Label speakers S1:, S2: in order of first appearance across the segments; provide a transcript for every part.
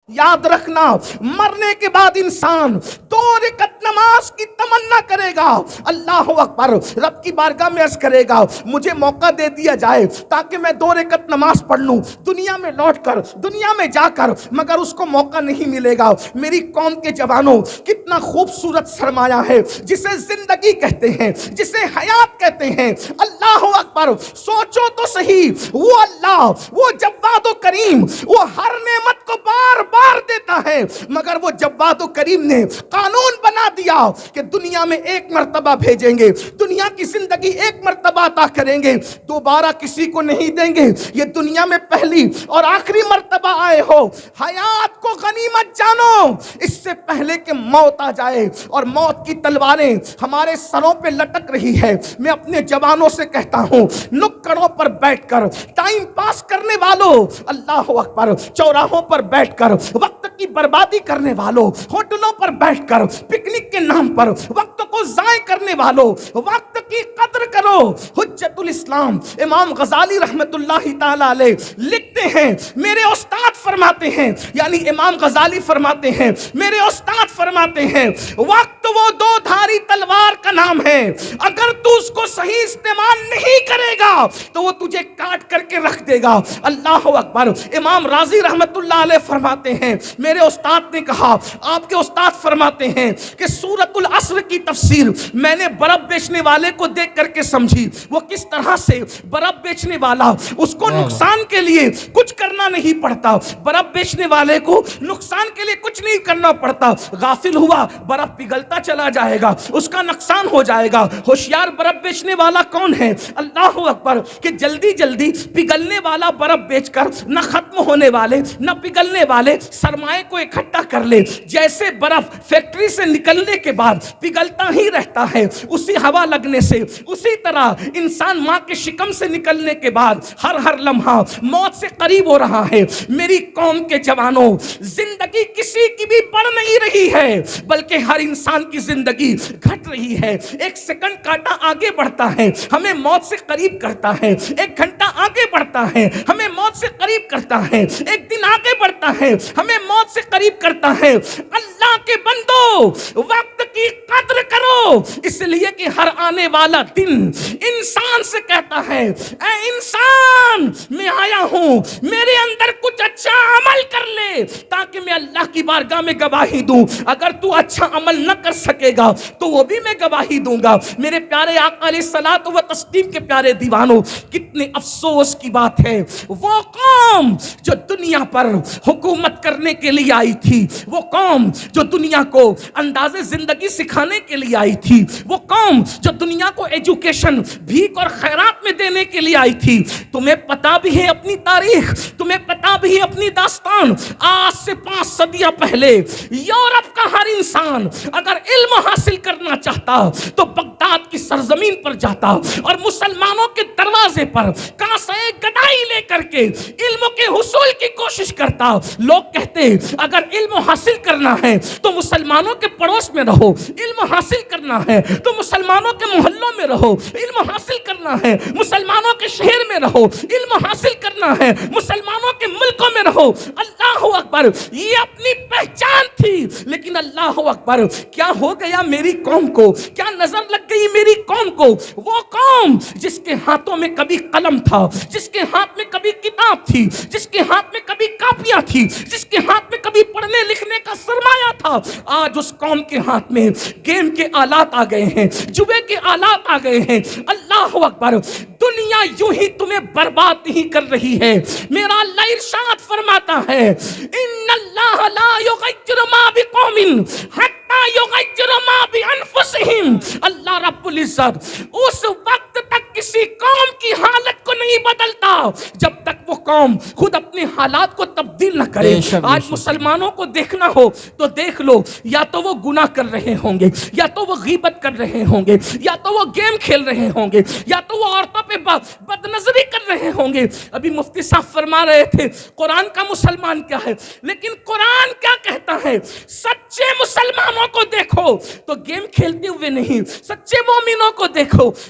S1: یاد رکھنا مرنے کے بعد انسان 2 رکعت نماز کی تمنا کرے گا، اللہ اکبر، رب کی بارگاہ میں عرض کرے گا مجھے موقع دے دیا جائے تاکہ میں 2 رکعت نماز پڑھ لوں دنیا میں لوٹ کر، دنیا میں جا کر، مگر اس کو موقع نہیں ملے گا۔ میری قوم کے جوانوں، کتنا خوبصورت سرمایہ ہے جسے زندگی کہتے ہیں، جسے حیات کہتے ہیں، اللہ اکبر، سوچو تو صحیح، وہ اللہ، وہ جواد و کریم، وہ ہر نعمت کو بار بار دیتا ہے، مگر وہ جواد و کریم نے قانون بنا دیا کہ دنیا میں ایک مرتبہ بھیجیں گے، دنیا کی زندگی ایک مرتبہ عطا کریں گے، دوبارہ کسی کو نہیں دیں گے، یہ دنیا میں پہلی اور آخری مرتبہ آئے ہو، حیات کو غنیمت جانو اس سے پہلے کہ موت آ جائے اور موت کی تلواریں ہمارے سروں پہ لٹک رہی ہے۔ میں اپنے جوانوں سے کہتا ہوں، نکڑوں پر بیٹھ کر ٹائم پاس کرنے والوں، اللہ اکبر، چوراہوں پر بیٹھ کر وقت کی بربادی کرنے والوں، ہوٹلوں پر بیٹھ کر پکنک کے نام پر وقت کو ضائع کرنے والوں، وقت کی قدر کرو۔ حجت الاسلام امام غزالی رحمت اللہ تعالی علیہ لکھتے ہیں، میرے استاد فرماتے ہیں، یعنی امام غزالی فرماتے ہیں، میرے استاد فرماتے ہیں، وقت وہ 2 دھاری تلوار کا نام ہے، اگر تو اس کو صحیح استعمال نہیں کرے گا تو وہ تجھے کاٹ کر کے رکھ دے گا۔ اللہ اکبر۔ امام راضی رحمت اللہ علیہ فرماتے ہیں، میرے استاد نے کہا، آپ کے استاد فرماتے ہیں کہ سورۃ العصر کی تفسیر میں نے برف بیچنے والے کو دیکھ کر کے سمجھی، وہ کس طرح سے برف بیچنے والا، اس کو نقصان کے لیے کچھ کرنا نہیں پڑتا، برف بیچنے والے کو نقصان کے لیے کچھ نہیں کرنا پڑتا، غافل ہوا برف پگھلتا چلا جائے گا، اس کا نقصان ہو جائے گا۔ ہوشیار برف بیچنے والا کون ہے؟ اللہ اکبر، کہ جلدی جلدی پگھلنے والا برف بیچ کر نہ ختم ہونے والے نہ پگھلنے والے سرمائے کو اکٹھا کر لے۔ جیسے برف فیکٹری سے نکلنے کے بعد پگھلتا ہی رہتا ہے اسی ہوا لگنے سے، اسی طرح انسان ماں کے شکم سے نکلنے کے بعد ہر لمحہ موت سے قریب ہو رہا ہے۔ میری قوم کے جوانوں، زندگی کسی کی بھی بڑھ نہیں رہی ہے بلکہ ہر انسان کی زندگی گھٹ رہی ہے۔ 1 سیکنڈ کاٹا آگے بڑھتا ہے ہمیں موت سے قریب کرتا ہے، 1 گھنٹہ آگے بڑھتا ہے ہمیں موت سے قریب کرتا ہے، 1 دن آگے بڑھتا ہے ہمیں موت سے قریب کرتا ہے۔ اللہ کے بندو، وقت کی قدر کرو، اس لیے کہ ہر آنے والا دن انسان سے کہتا ہے، اے انسان، میں آیا ہوں، میرے اندر کچھ اچھا عمل کر لے تاکہ میں اللہ کی بارگاہ میں گواہی دوں۔ اگر تو اچھا عمل نہ کر سکے گا تو وہ بھی میں گواہی دوں گا۔ میرے پیارے آقا علیہ الصلوۃ والتسلیم کے پیارے دیوانوں، کتنے افسوس کی بات ہے، وہ قوم جو دنیا پر حکومت کرنے کے لیے آئی تھی، وہ قوم جو دنیا کو انداز زندگی سکھانے کے لیے آئی تھی، وہ قوم جو دنیا کو ایجوکیشن، بھیک اور خیرات میں دینے کے لیے آئی تھی، تمہیں پتا بھی ہے اپنی تاریخ، تمہیں پتا بھی ہے اپنی داستان۔ آج سے 5 صدیاں پہلے یورپ کا ہر انسان اگر علم حاصل کرنا چاہتا تو بغداد کی سرزمین پر جاتا اور مسلمانوں کے دروازے پر کاسے گدائی لے کر کے علم کے حصول کی کوشش کرتا۔ لوگ کہتے اگر علم حاصل کرنا ہے تو مسلمانوں کے پڑوس میں رہو، علم حاصل کرنا ہے تو مسلمانوں کے محلوں میں رہو، علم حاصل کرنا ہے مسلمانوں کے شہر میں رہو، علم حاصل کرنا ہے مسلمانوں کے ملکوں میں رہو۔ اللہ اکبر، یہ اپنی پہچان تھی، لیکن اللہ اکبر، کیا ہو گیا میری قوم کو، کیا نظر لگ گئی میری قوم کو؟ وہ قوم جس کے ہاتھوں میں کبھی قلم تھا، جس کے ہاتھ میں کبھی کتاب تھی، جس کے ہاتھ میں کبھی کاپیاں تھی، جس کے ہاتھ میں کبھی پڑھنے لکھنے کا سرمایہ تھا، آج اس قوم کے ہاتھ میں گیم کے آلات آ گئے ہیں، جوے کے آلات آ گئے ہیں۔ اللہ اکبر، دنیا یوں ہی تمہیں برباد نہیں کر رہی ہے۔ میرا اللہ ارشاد فرماتا ہے، ان اللہ لا یغیر ما بقوم حتی یغیر ما بانفسہم۔ اللہ رب العزت اس وقت تک کسی قوم کی حالت کو نہیں بدلتا جب تک وہ قوم خود اپنے حالات کو تبدیل نہ کرے۔ آج مسلمانوں کو دیکھنا ہو تو دیکھ لو، یا تو وہ گناہ کر رہے ہوں گے، یا تو وہ غیبت کر رہے ہوں گے، یا تو وہ گیم کھیل رہے ہوں گے، یا تو وہ عورتوں پہ بد نظری کر رہے ہوں گے۔ ابھی مفتی صاحب فرما رہے تھے قرآن کا مسلمان کیا ہے، لیکن قرآن کیا کہتا ہے؟ سچے مسلمانوں کو دیکھو تو گیم کھیلتے ہوئے نہیں، سچے مومنوں کو دیکھو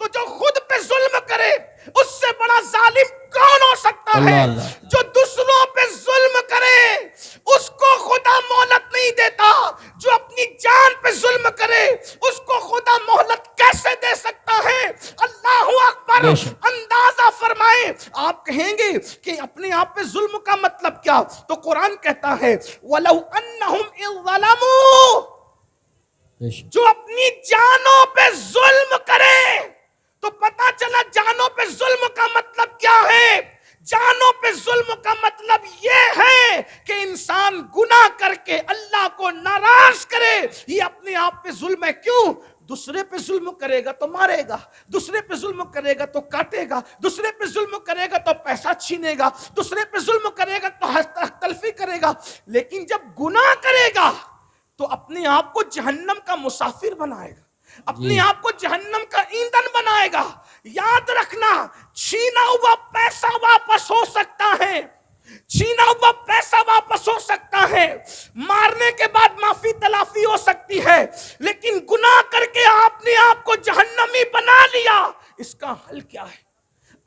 S1: تو جو خود پہ ظلم کرے اس سے بڑا ظالم کون ہو سکتا ہے؟
S2: اللہ اللہ۔
S1: جو دوسروں پہ ظلم کرے اس کو خدا مہلت نہیں دیتا، جو اپنی جان پہ ظلم کرے اس کو خدا مہلت کیسے دے سکتا ہے؟ اللہ اکبر۔
S2: بے شک۔
S1: اندازہ فرمائیں، آپ کہیں گے کہ اپنے آپ پہ ظلم کا مطلب کیا؟ تو قرآن کہتا ہے وَلَوْ أَنَّهُمْ إِذْ ظَلَمُوا،
S2: بے شک۔
S1: جو اپنی جانوں پہ ظلم کرے، تو پتا چلا جانوں پہ ظلم کا مطلب کیا ہے؟ جانوں پہ ظلم کا مطلب یہ ہے کہ انسان گناہ کر کے اللہ کو ناراض کرے۔ یہ اپنے آپ پہ ظلم ہے۔ کیوں؟ دوسرے پہ ظلم کرے گا تو مارے گا، دوسرے پہ ظلم کرے گا تو کاٹے گا، دوسرے پہ ظلم کرے گا تو پیسہ چھینے گا، دوسرے پہ ظلم کرے گا تو حق تلفی کرے گا۔ لیکن جب گناہ کرے گا تو اپنے آپ کو جہنم کا مسافر بنائے گا، اپنے آپ کو جہنم کا ایندھن بنائے گا۔ یاد رکھنا، چھینا ہوا پیسہ واپس ہو سکتا ہے، چھینا ہوا پیسہ واپس ہو سکتا ہے، مارنے کے بعد معافی تلافی ہو سکتی ہے، لیکن گناہ کر کے آپ نے آپ کو جہنمی بنا لیا، اس کا حل کیا ہے؟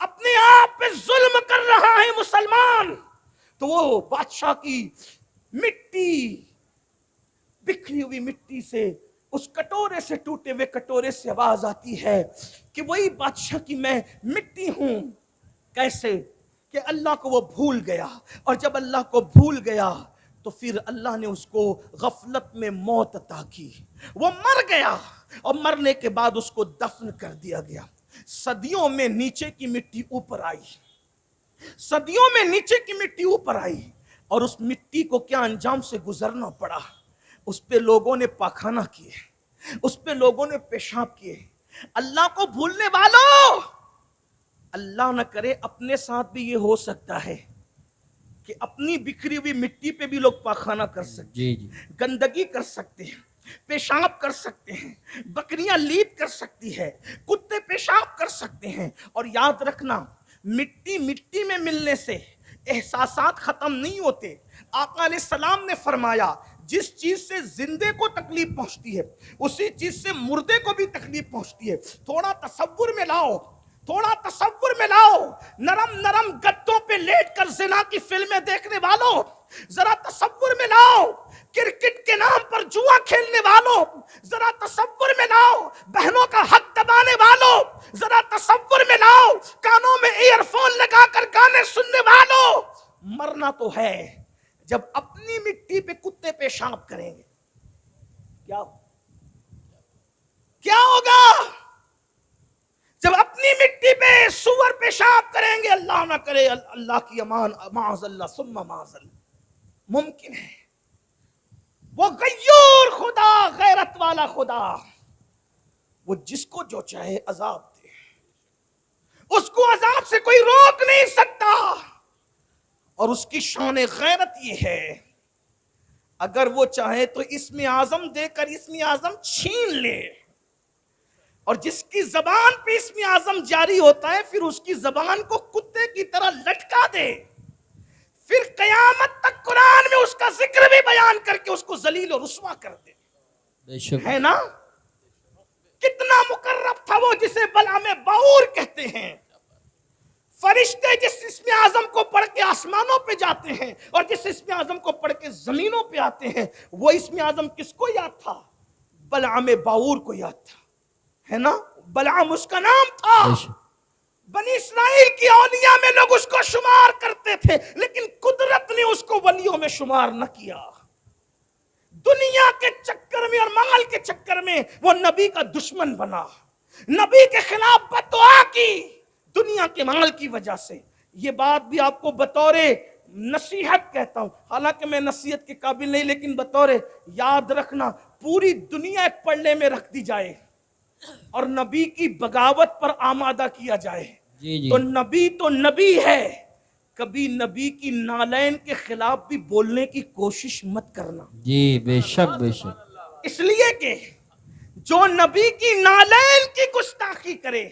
S1: اپنے آپ پہ ظلم کر رہا ہے مسلمان تو وہ بادشاہ کی مٹی، بکھری ہوئی مٹی سے، اس کٹورے سے، ٹوٹے ہوئے کٹورے سے آواز آتی ہے کہ وہی بادشاہ کی میں مٹی ہوں۔ کیسے؟ کہ اللہ کو وہ بھول گیا، اور جب اللہ کو بھول گیا تو پھر اللہ نے اس کو غفلت میں موت عطا کی، وہ مر گیا، اور مرنے کے بعد اس کو دفن کر دیا گیا۔ صدیوں میں نیچے کی مٹی اوپر آئی، صدیوں میں نیچے کی مٹی اوپر آئی، اور اس مٹی کو کیا انجام سے گزرنا پڑا؟ اس پہ لوگوں نے پاخانہ کیے، اس پہ لوگوں نے پیشاب کیے۔ اللہ کو بھولنے والوں، اللہ نہ کرے اپنے ساتھ بھی یہ ہو سکتا ہے کہ اپنی بکھری ہوئی مٹی پہ بھی لوگ پاخانہ کر سکتے ہیں،
S2: جی جی۔
S1: گندگی کر سکتے ہیں، پیشاب کر سکتے ہیں، بکریاں لیت کر سکتی ہے، کتے پیشاب کر سکتے ہیں۔ اور یاد رکھنا، مٹی میں ملنے سے احساسات ختم نہیں ہوتے۔ آقا علیہ السلام نے فرمایا جس چیز سے زندے کو تکلیف پہنچتی ہے اسی چیز سے مردے کو بھی تکلیف پہنچتی ہے۔ تھوڑا تصور میں لاؤ، تھوڑا تصور میں لاؤ، نرم نرم گدوں پہ لیٹ کر زنا کی فلمیں دیکھنے والوں، ذرا تصور میں لاؤ کرکٹ کے نام پر جوا کھیلنے والوں، ذرا تصور میں لاؤ بہنوں کا حق دبانے والوں، ذرا تصور میں لاؤ کانوں میں ایئر فون لگا کر گانے سننے والوں۔ مرنا تو ہے، جب اپنی مٹی پہ کتے پیشاب کریں گے کیا ہوگا؟ جب اپنی مٹی پہ سور پیشاب کریں گے، اللہ نہ کرے، اللہ کی امان، معاذ اللہ ثم معاذ اللہ، ممکن ہے وہ غیور خدا، غیرت والا خدا، وہ جس کو جو چاہے عذاب دے، اس کو عذاب سے کوئی روک نہیں سکتا۔ اور اس کی شان غیرت یہ ہے، اگر وہ چاہے تو اسم اعظم دے کر اسم اعظم چھین لے، اور جس کی زبان پہ اسم اعظم جاری ہوتا ہے پھر اس کی زبان کو کتے کی طرح لٹکا دے، پھر قیامت تک قرآن میں اس کا ذکر بھی بیان کر کے اس کو ذلیل و رسوا کر دے۔
S2: بے شک۔
S1: ہے نا؟ کتنا مقرب تھا وہ جسے بلعم باور کہتے ہیں۔ فرشتے جس اسم اعظم کو پڑھ کے آسمانوں پہ جاتے ہیں اور جس اسم اعظم کو پڑھ کے زمینوں پہ آتے ہیں، وہ اسم اعظم کس کو یاد تھا؟ بلعم باور کو یاد تھا، ہے نا؟ بلعم اس کا نام تھا۔
S2: بے شک۔
S1: بنی اسرائیل کی اولیاء میں لوگ اس کو شمار کرتے تھے، لیکن قدرت نے اس کو ولیوں میں شمار نہ کیا۔ دنیا کے چکر میں اور مال کے چکر میں وہ نبی کا دشمن بنا، نبی کے خلاف بددعا کی، دنیا کے مال کی وجہ سے۔ یہ بات بھی آپ کو بطور نصیحت کہتا ہوں، حالانکہ میں نصیحت کے قابل نہیں، لیکن بطور یاد رکھنا، پوری دنیا ایک پلڑے میں رکھ دی جائے اور نبی کی بغاوت پر آمادہ کیا جائے تو نبی ہے، کبھی نبی کی نالین کے خلاف بھی بولنے کی کوشش مت کرنا۔
S2: جی بے شک بے شک۔
S1: اس لیے کہ جو نبی کی نالین کی گستاخی کرے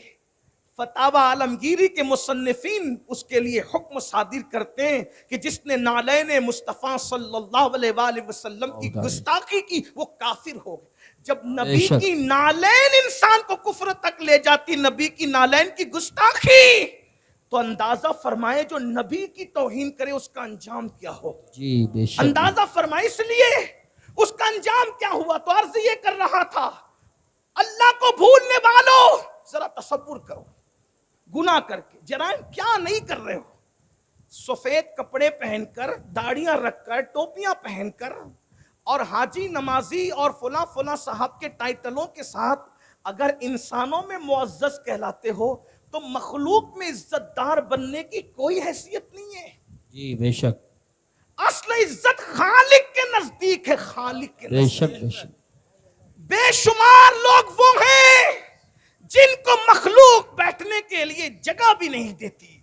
S1: فتاوی عالمگیری کے مصنفین اس کے لیے حکم صادر کرتے ہیں کہ جس نے نالین مصطفیٰ صلی اللہ علیہ وآلہ وسلم کی گستاخی کی وہ کافر ہو گئے۔ جب نبی کی نالین انسان کو کفر تک لے جاتی، نبی کی نالین کی گستاخی، تو اندازہ فرمائے جو نبی کی توہین کرے اس کا انجام کیا ہو۔
S2: جی بے شک،
S1: اندازہ فرمائے، اس لیے اس کا انجام کیا ہوا۔ تو عرض یہ کر رہا تھا، اللہ کو بھولنے والوں ذرا تصور کرو، گناہ کر کے جرائم کیا نہیں کر رہے ہو، سفید کپڑے پہن کر، داڑیاں رکھ کر، ٹوپیاں پہن کر، اور حاجی نمازی اور فلاں فلاں صاحب کے ٹائٹلوں کے ساتھ اگر انسانوں میں معزز کہلاتے ہو تو مخلوق میں عزت دار بننے کی کوئی حیثیت نہیں ہے۔
S2: جی بے شک،
S1: اصل عزت خالق کے نزدیک ہے، خالق کے
S2: بے
S1: نزدیک۔
S2: شک بے شک،
S1: بے شمار لوگ وہ ہیں جن کو مخلوق بیٹھنے کے لیے جگہ بھی نہیں دیتی،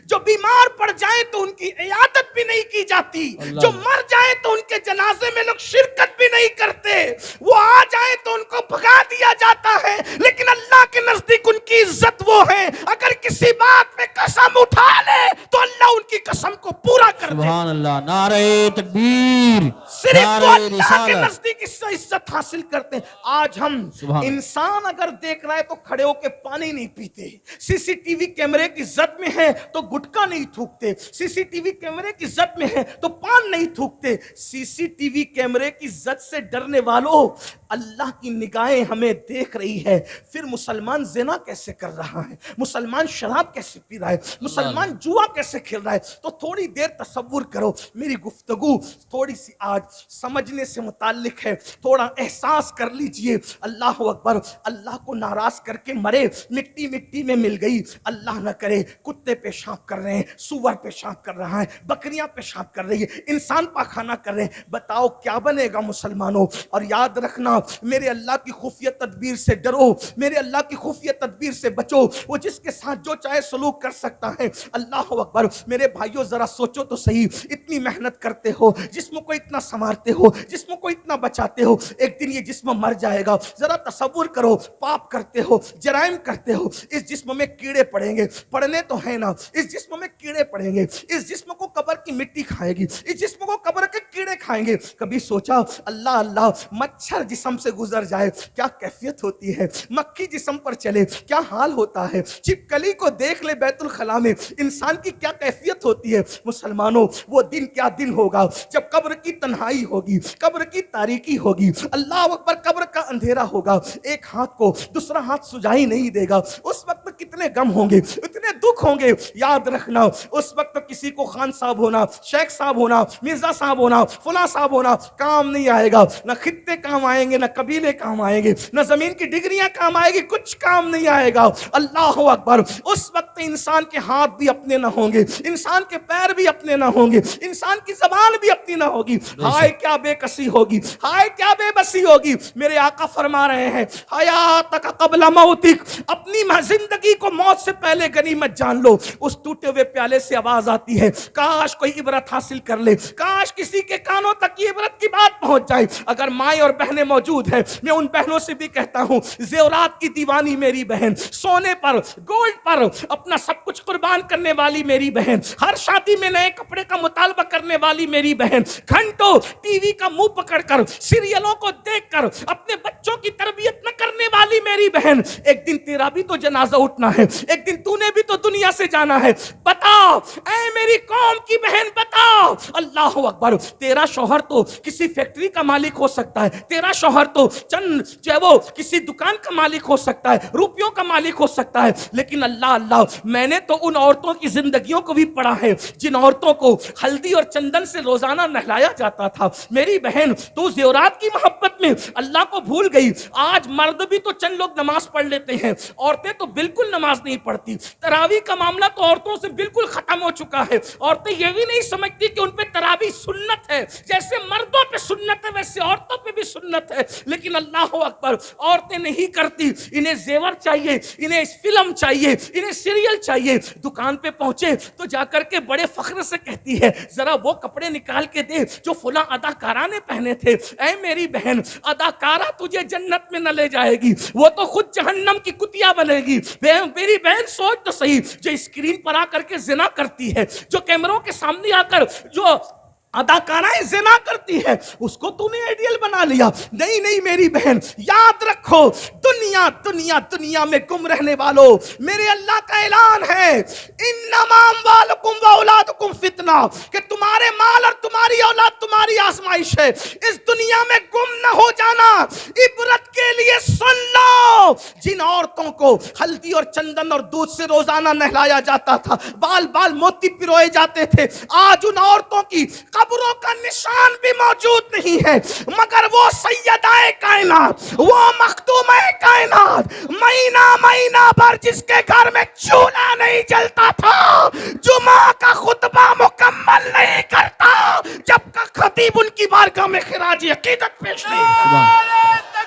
S1: جو بیمار پڑ جائیں تو ان کی عیادت بھی نہیں کی جاتی، جو مر جائیں تو ان کے جنازے میں لوگ شرکت بھی نہیں کرتے، وہ آ جائیں تو ان کو بھگا دیا جاتا ہے، لیکن اللہ کے نزدیک ان کی عزت وہ ہے اگر کسی بات میں قسم اٹھا لے تو اللہ ان کی قسم کو پورا کر دے۔
S2: سبحان اللہ، نعرہ تکبیر،
S1: صرف وہ
S2: نعرہ
S1: اللہ کے
S2: رسالت۔
S1: نزدیک اس سے عزت حاصل کرتے ہیں۔ آج ہم
S2: سبحان
S1: انسان اگر دیکھ رہا ہے تو کھڑے ہو کے پانی نہیں پیتے، سی سی ٹی وی کیمرے کی زد میں ہے تو گٹکا نہیں تھوکتے، سی سی ٹی وی کیمرے کی زد میں ہے تو پان نہیں تھوکتے۔ سی سی ٹی وی کیمرے کی زد سے ڈرنے والوں، اللہ کی نگاہیں ہمیں دیکھ رہی ہے، پھر مسلمان زنا کیسے کر رہا ہے، مسلمان شراب کیسے پی رہا ہے، مسلمان جوا کیسے کھیل رہا ہے۔ تو تھوڑی دیر تصور کرو، میری گفتگو تھوڑی سی آج سمجھنے سے متعلق ہے، تھوڑا احساس کر لیجئے۔ اللہ اکبر، اللہ کو ناراض کر کے مرے، مٹی مٹی میں مل گئی، اللہ نہ کرے کتے پیشاب کر رہے ہیں، سور پیشاب کر رہا ہے، بکریاں پیشاب کر رہی ہے، انسان پاخانہ کر رہے ہیں، بتاؤ کیا بنے گا مسلمانوں؟ اور یاد رکھنا، میرے اللہ کی خفیہ تدبیر سے ڈرو، میرے اللہ کی خفیہ تدبیر سے بچو، وہ جس کے ساتھ جو چاہے سلوک کر سکتا ہے۔ اللہ اکبر، میرے بھائیوں ذرا سوچو تو صحیح، اتنی محنت کرتے ہو، جسم کو اتنا سنوارتے ہو، جسم کو اتنا بچاتے ہو، ایک دن یہ جسم مر جائے گا۔ ذرا تصور کرو، پاپ کرتے ہو، جرائم کرتے ہو، اس جسم میں کیڑے پڑیں گے، پڑنے تو ہے نا، اس جسم میں کیڑے پڑیں گے، اس جسم کو قبر کی مٹی کھائے گی، اس جسم کو قبر کے کیڑے کھائیں گے۔ کبھی سوچا اللہ اللہ مچھر جسم سے گزر جائے کیا کیفیت ہوتی ہے، مکھی جسم پر چلے کیا حال ہوتا ہے، چھپکلی کو دیکھ لے بیت الخلاء میں انسان کی کیا کیفیت ہوتی ہے۔ مسلمانوں، وہ دن کیا دن ہوگا جب قبر کی تنہائی ہوگی، قبر کی تاریکی ہوگی، اللہ اکبر، قبر کا اندھیرا ہوگا، ایک ہاتھ کو دوسرا ہاتھ سجائی نہیں دے گا۔ اس وقت کتنے غم ہوں گے، اتنے دکھ ہوں گے۔ یاد رکھنا، اس وقت کسی کو خان صاحب ہونا، شیخ صاحب ہونا، مرزا صاحب ہونا، فلاں صاحب ہونا کام نہیں آئے گا، نہ خطے کام آئیں گے، نہ قبیلے کام آئیں گے، نہ زمین کی ڈگریاں کام آئے گی، کچھ کام نہیں آئے گا۔ اللہ اکبر، اس وقت انسان کے ہاتھ بھی اپنے نہ ہوں گے، انسان کے پیر بھی اپنے نہ ہوں گے، انسان کی زبان بھی اپنی نہ ہوگی۔ ہائے کیا بے کسی ہوگی، ہائے کیا بے بسی ہوگی۔ میرے آقا فرما رہے ہیں، حیاتک قبل موتک، اپنی زندگی کو موت سے پہلے غنیمت جان لو۔ اس ٹوٹے ہوئے پیالے سے آواز آتی ہے، کاش کوئی عبرت حاصل کر لے، کاش کسی کے کانوں تک یہ عبرت کی بات پہنچ جائے۔ اگر مائیں اور بہنیں موجود ہیں، میں ان بہنوں سے بھی کہتا ہوں، زیورات کی دیوانی میری بہن، سونے پر گولڈ پر اپنا سب کچھ قربان کرنے والی میری بہن، ہر شادی میں نئے کپڑے کا مطالبہ کرنے والی میری بہن، گھنٹوں ٹی وی کا منہ پکڑ کر سیریلوں کو دیکھ کر اپنے بچوں کی تربیت نہ کرنے والی میری بہن، ایک دن تیرا بھی تو جنازہ اٹھنا ہے، ایک دن تو نے بھی تو دنیا سے جانا ہے۔ بتاؤ اے میری قوم کی بہن، بتاؤ۔ اللہ اکبر، تیرا شوہر تو کسی فیکٹری کا مالک ہو سکتا ہے، تیرا شوہر تو چند جو ہے وہ کسی دکان کا مالک ہو سکتا ہے، روپیوں کا مالک ہو سکتا ہے، لیکن اللہ اللہ، میں نے تو ان عورتوں کی زندگیوں کو بھی پڑھا ہے جن عورتوں کو ہلدی اور چندن سے روزانہ نہلایا جاتا تھا۔ میری بہن، تو زیورات کی محبت میں اللہ کو بھول گئی۔ آج مرد بھی تو چند لوگ نماز پڑھ لیتے ہیں، عورتیں تو بالکل نماز نہیں پڑھتی۔ تراویح کا معاملہ تو عورتوں سے بالکل ختم ہو چکا ہے، عورتیں یہ بھی نہیں سمجھتی کہ ان پہ تراویح سنت ہے، جیسے مردوں پہ سنت ہے ویسے عورتوں پہ بھی سنت ہے، لیکن اللہ اکبر عورتیں نہیں کرتی، انہیں زیور چاہیے، انہیں فلم چاہیے، انہیں سیریل چاہیے۔ دکان پہ پہنچے تو جا کر کے بڑے فخر سے کہتی ہے ذرا وہ کپڑے نکال کے دے جو فلاں اداکارہ نے پہنے تھے۔ اے میری بہن، اداکارہ تجھے جنت میں نہ لے جائے گی، وہ تو خود جہنم کی کتیا بنے گی۔ میری بہن سوچ تو صحیح، جو اسکرین پر آ کر کے زنا کرتی ہے، جو کیمروں کے سامنے آ کر جو اداکارائیں زنا کرتی ہے، اس کو تو نے آئیڈیل بنا لیا۔ نہیں نہیں میری بہن، یاد رکھو دنیا دنیا دنیا میں گم رہنے والوں، میرے اللہ کا اعلان ہے انما اموالکم واولادکم فتنہ، کہ تمہارے مال اور تمہاری اولاد تمہاری آزمائش ہے۔ اس دنیا میں گم نہ ہو جانا، عبرت کے لیے سن لو، جن عورتوں کو ہلدی اور چندن اور دودھ سے روزانہ نہلایا جاتا تھا، بال بال موتی پروئے جاتے تھے، آج ان عورتوں کی قبروں کا نشان بھی موجود نہیں ہے، مگر وہ سیدہ کائنات، وہ مخدومہ کائنات، مہینہ مہینہ بھر جس کے گھر میں چولہا نہیں جلتا تھا، جمعہ کا خطبہ مکمل نہیں کرتا جب تک خطیب ان کی بارگاہ میں خراج عقیدت پیش نہیں کرتا۔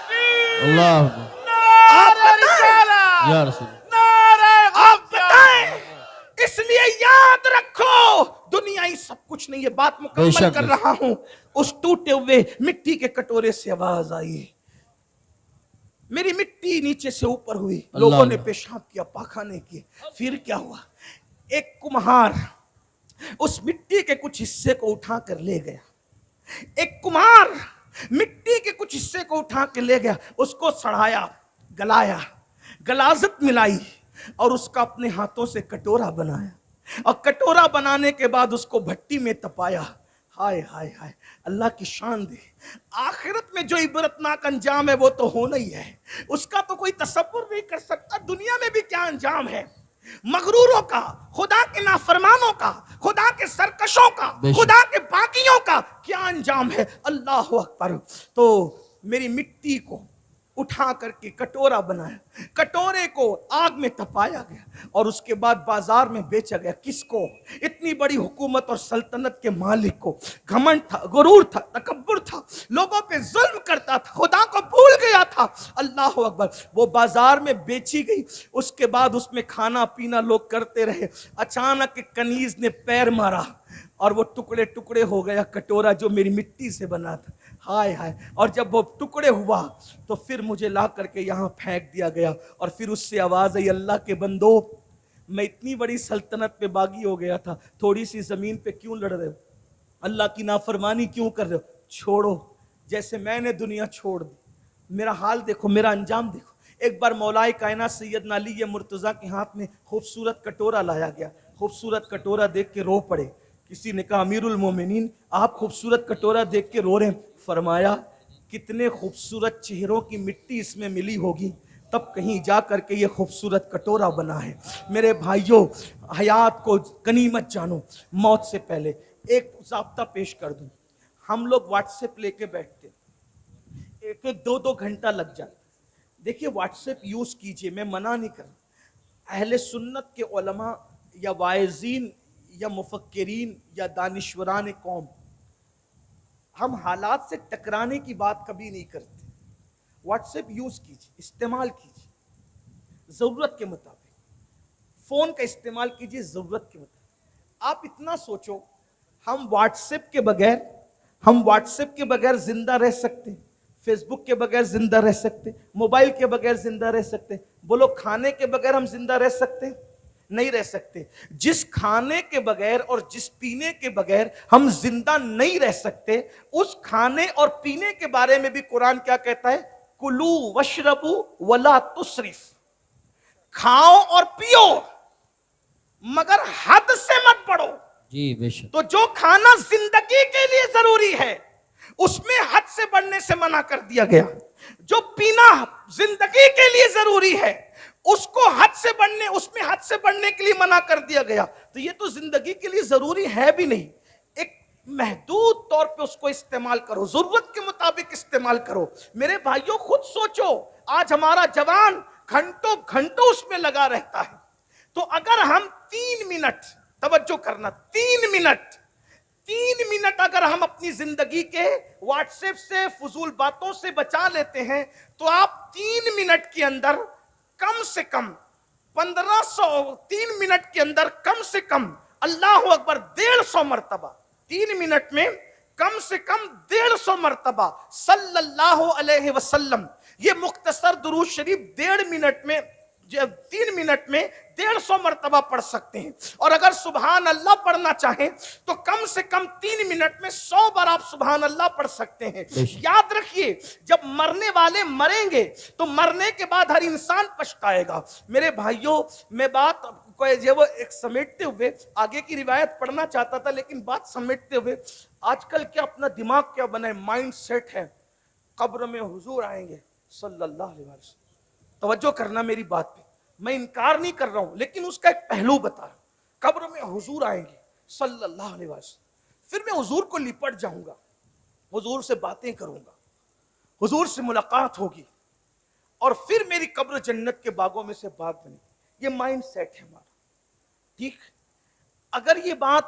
S2: اللہ
S1: آپ بتائیں،
S2: یا رسول
S1: آپ بتائیں، اس لیے یاد رکھو دنیا ہی سب کچھ نہیں ہے۔ بات
S2: بے
S1: مکمل
S2: شک،
S1: کر
S2: بے
S1: رہا ہوں۔ اس ٹوٹے ہوئے مٹی کے کٹورے سے آواز آئی، میری مٹی نیچے سے اوپر ہوئی، لوگوں نے پیشاب کیا، پاخانے کیے۔ پھر کیا ہوا؟ ایک کمہار اس مٹی کے کچھ حصے کو اٹھا کر لے گیا، ایک کمہار مٹی کے کچھ حصے کو اٹھا کے لے گیا، اس کو سڑایا، گلایا، غلاظت ملائی اور اس کا اپنے ہاتھوں سے کٹورا بنایا، اور کٹورا بنانے کے بعد اس کو بھٹی میں تپایا۔ ہائے ہائے ہائے، اللہ کی شان دے، آخرت میں جو عبرتناک انجام ہے وہ تو ہونا ہی ہے، اس کا تو کوئی تصور نہیں کر سکتا۔ دنیا میں بھی کیا انجام ہے، مغروروں کا، خدا کے نافرمانوں کا، خدا کے سرکشوں کا، خدا کے باغیوں کا کیا انجام ہے۔ اللہ اکبر۔ تو میری مٹی کو اٹھا کر کے کٹورا بنایا، کٹورے کو آگ میں تپایا گیا اور اس کے بعد بازار میں بیچا گیا۔ کس کو؟ اتنی بڑی حکومت اور سلطنت کے مالک کو۔ گھمنڈ تھا، غرور تھا، تکبر تھا، لوگوں پہ ظلم کرتا تھا، خدا کو بھول گیا تھا۔ اللہ اکبر۔ وہ بازار میں بیچی گئی، اس کے بعد اس میں کھانا پینا لوگ کرتے رہے۔ اچانک ایک کنیز نے پیر مارا اور وہ ٹکڑے ٹکڑے ہو گیا کٹورا جو میری مٹی سے بنا تھا۔ ہائے ہائے، اور جب وہ ٹکڑے ہوا تو پھر مجھے لا کر کے یہاں پھینک دیا گیا، اور پھر اس سے آواز آئی، اللہ کے بندو، میں اتنی بڑی سلطنت پہ باغی ہو گیا تھا، تھوڑی سی زمین پہ کیوں لڑ رہے ہو؟ اللہ کی نافرمانی کیوں کر رہے ہو؟ چھوڑو، جیسے میں نے دنیا چھوڑ دی۔ میرا حال دیکھو، میرا انجام دیکھو۔ ایک بار مولا کائنات سیدنا علی مرتضیٰ کے ہاتھ میں خوبصورت کٹورا لایا گیا، خوبصورت کٹورا دیکھ کے رو پڑے۔ کسی نے کہا امیر المومنین آپ خوبصورت کٹورا دیکھ کے رو رہے ہیں؟ فرمایا کتنے خوبصورت چہروں کی مٹی اس میں ملی ہوگی تب کہیں جا کر کے یہ خوبصورت کٹورا بنا ہے۔ میرے بھائیوں، حیات کو غنیمت جانو۔ موت سے پہلے ایک ضابطہ پیش کر دوں، ہم لوگ واٹس ایپ لے کے بیٹھتے، ایک ایک دو گھنٹہ لگ جاتا۔ دیکھیے واٹس ایپ یوز کیجئے، میں منع نہیں کر رہا۔ اہل سنت کے علماء یا واعظین یا مفکرین یا دانشوران قوم، ہم حالات سے ٹکرانے کی بات کبھی نہیں کرتے۔ واٹس ایپ یوز کیجئے، استعمال کیجئے ضرورت کے مطابق، فون کا استعمال کیجئے ضرورت کے مطابق۔ آپ اتنا سوچو، ہم واٹس ایپ کے بغیر زندہ رہ سکتے، فیس بک کے بغیر زندہ رہ سکتے، موبائل کے بغیر زندہ رہ سکتے؟ بولو کھانے کے بغیر ہم زندہ رہ سکتے؟ نہیں رہ سکتے۔ جس کھانے کے بغیر اور جس پینے کے بغیر ہم زندہ نہیں رہ سکتے، اس کھانے اور پینے کے بارے میں بھی قرآن کیا کہتا ہے؟ کلو وشربو ولا تسرف، کھاؤ اور پیو مگر حد سے مت بڑھو۔
S2: جی بے شک۔
S1: تو جو کھانا زندگی کے لیے ضروری ہے اس میں حد سے بڑھنے سے منع کر دیا گیا، جو پینا زندگی کے لیے ضروری ہے اس میں حد سے بڑھنے کے لیے منع کر دیا گیا۔ تو یہ تو زندگی کے لیے ضروری ہے بھی نہیں، ایک محدود طور پہ اس کو استعمال کرو، ضرورت کے مطابق استعمال کرو۔ میرے بھائیوں خود سوچو، آج ہمارا جوان گھنٹوں گھنٹوں اس میں لگا رہتا ہے، تو اگر ہم 3 منٹ، توجہ کرنا، 3 منٹ 3 منٹ اگر ہم اپنی زندگی کے واٹس ایپ سے فضول باتوں سے بچا لیتے ہیں تو آپ 3 منٹ کے اندر کم سے کم 3 منٹ کے اندر کم سے کم اللہ اکبر 150 مرتبہ 3 منٹ میں کم سے کم 150 مرتبہ صلی اللہ علیہ وسلم یہ مختصر درود شریف 3 منٹ میں 150 مرتبہ پڑھ سکتے ہیں. اور اگر سبحان اللہ پڑھنا چاہیں تو کم سے کم 3 منٹ میں 100 بار آپ سبحان اللہ پڑھ سکتے ہیں. یاد رکھیے جب مرنے والے مریں گے تو مرنے کے بعد ہر انسان پچھتائے گا. میرے بھائیوں میں بات وہ ایک سمیٹتے ہوئے آگے کی روایت پڑھنا چاہتا تھا لیکن بات سمیٹتے ہوئے آج کل کیا اپنا دماغ کیا بنا ہے, مائنڈ سیٹ ہے قبر میں حضور آئیں گے صلی اللہ علیہ وسلم. توجہ کرنا میری بات پہ, میں انکار نہیں کر رہا ہوں لیکن اس کا ایک پہلو بتا رہا ہوں. قبر میں حضور آئیں گے صلی اللہ علیہ وسلم, پھر میں حضور کو لپٹ جاؤں گا, حضور سے باتیں کروں گا, حضور سے ملاقات ہوگی اور پھر میری قبر جنت کے باغوں میں سے باغ بنے. یہ مائنڈ سیٹ ہے ہمارا. ٹھیک, اگر یہ بات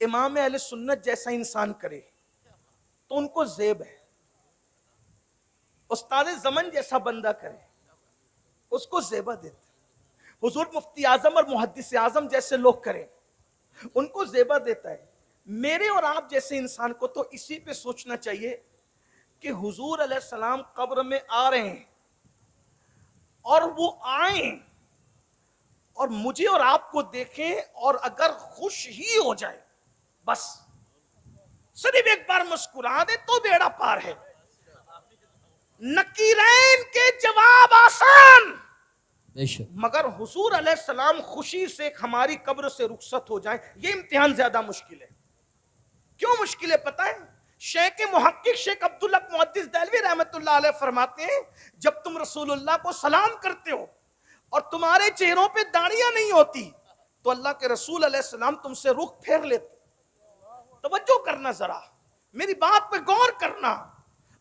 S1: امام اہل سنت جیسا انسان کرے تو ان کو زیب ہے. استاد زمن جیسا بندہ کرے اس کو زیبہ دیتا ہے. حضور مفتی اعظم اور محدث اعظم جیسے لوگ کریں ان کو زیبہ دیتا ہے. میرے اور آپ جیسے انسان کو تو اسی پہ سوچنا چاہیے کہ حضور علیہ السلام قبر میں آ رہے ہیں اور وہ آئیں اور مجھے اور آپ کو دیکھیں اور اگر خوش ہی ہو جائے, بس صرف ایک بار مسکرا دے تو بیڑا پار ہے. نکیرین کے جواب آسان, مگر حضور علیہ السلام خوشی سے ہماری قبر سے رخصت ہو جائیں یہ امتحان زیادہ مشکل ہے. کیوں مشکل ہے پتہ ہے؟ شیخ محقق شیخ عبدالحق محدث دہلوی رحمت اللہ علیہ فرماتے ہیں جب تم رسول اللہ کو سلام کرتے ہو اور تمہارے چہروں پہ داڑیاں نہیں ہوتی تو اللہ کے رسول علیہ السلام تم سے رخ پھیر لیتے. توجہ کرنا ذرا, میری بات پہ غور کرنا.